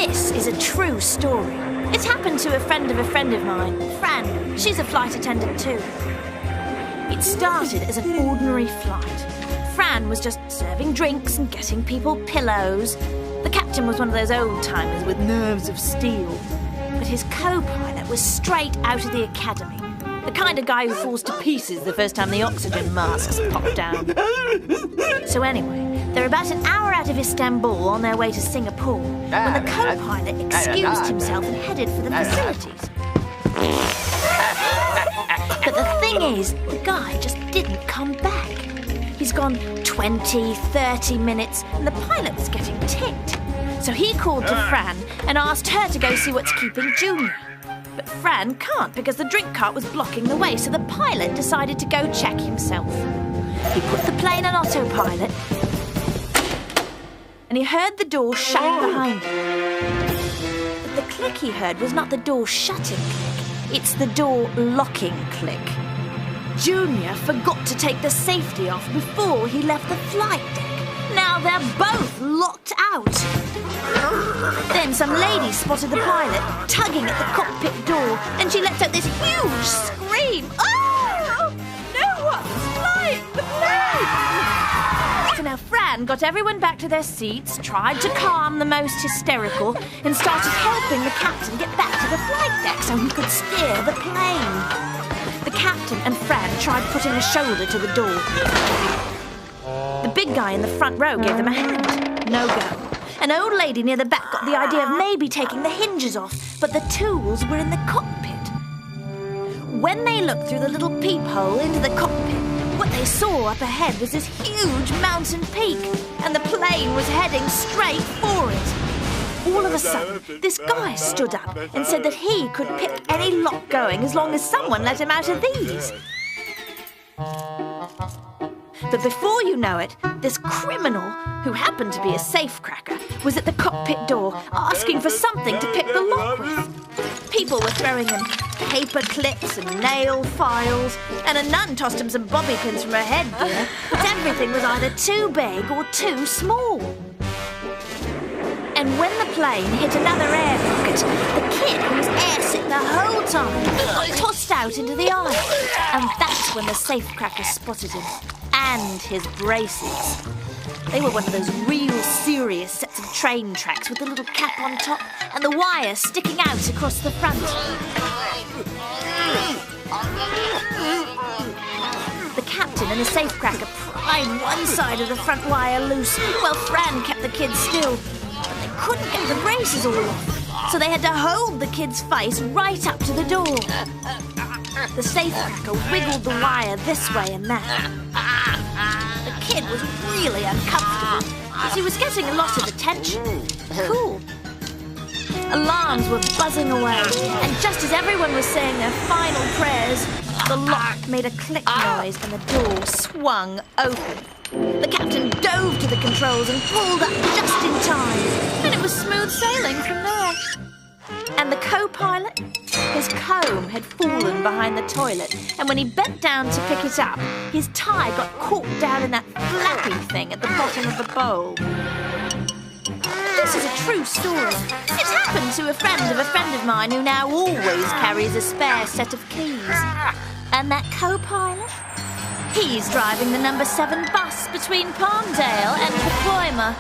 This is a true story. It's happened to a friend of mine, Fran. She's a flight attendant too. It started as an ordinary flight. Fran was just serving drinks and getting people pillows. The captain was one of those old-timers with nerves of steel. But his co-pilot was straight out of the academy. The kind of guy who falls to pieces the first time the oxygen masks pop down. So anyway, they're about an hour out of Istanbul on their way to Singapore when the co-pilot excused himself and headed for the facilities. But the thing is, the guy just didn't come back. He's gone 20, 30 minutes and the pilot was getting ticked. So he called to Fran and asked her to go see what's keeping Junior. But Fran can't because the drink cart was blocking the way, so the pilot decided to go check himself. He put the plane on autopilot and he heard the door shut behind him. But the click he heard was not the door shutting click, it's the door locking click. Junior forgot to take the safety off before he left the flight deck. Now they're both locked out. Then some lady spotted the pilot tugging at the cockpit door and she lets out this huge scream. Oh! No one's flying the plane! So now Fran got everyone back to their seats, tried to calm the most hysterical and started helping the captain get back to the flight deck so he could steer the plane. The captain and Fran tried putting a shoulder to the door. The big guy in the front row gave them a hand. No go. An old lady near the back got the idea of maybe taking the hinges off, but the tools were in the cockpit. When they looked through the little peephole into the cockpit, what they saw up ahead was this huge mountain peak, and the plane was heading straight for it. All of a sudden, this guy stood up and said that he could pick any lock going as long as someone let him out of these. But before you know it, this criminal, who happened to be a safecracker, was at the cockpit door asking for something to pick the lock with. People were throwing him paper clips and nail files, and a nun tossed him some bobby pins from her headgear, but everything was either too big or too small. And when the plane hit another air pocket, the kid, who was air sick the whole time, got tossed out into the aisle. And that's when the safecracker spotted him. And his braces. They were one of those real serious sets of train tracks with the little cap on top and the wire sticking out across the front. The captain and the safecracker pried one side of the front wire loose while Fran kept the kid still. But they couldn't get the braces all off, so they had to hold the kid's face right up to the door. The safecracker wiggled the wire this way and that. The kid was really uncomfortable because he was getting a lot of attention. Cool. Alarms were buzzing away, and just as everyone was saying their final prayers, the lock made a click noise and the door swung open. The captain dove to the controls and pulled up just in time, and it was smooth sailing from there. And the co-pilot? His comb had fallen behind the toilet, and when he bent down to pick it up, his tie got caught down in that flappy thing at the bottom of the bowl. This is a true story. It happened to a friend of mine who now always carries a spare set of keys. And that co-pilot? He's driving the number 7 bus between Palmdale and Pacoima.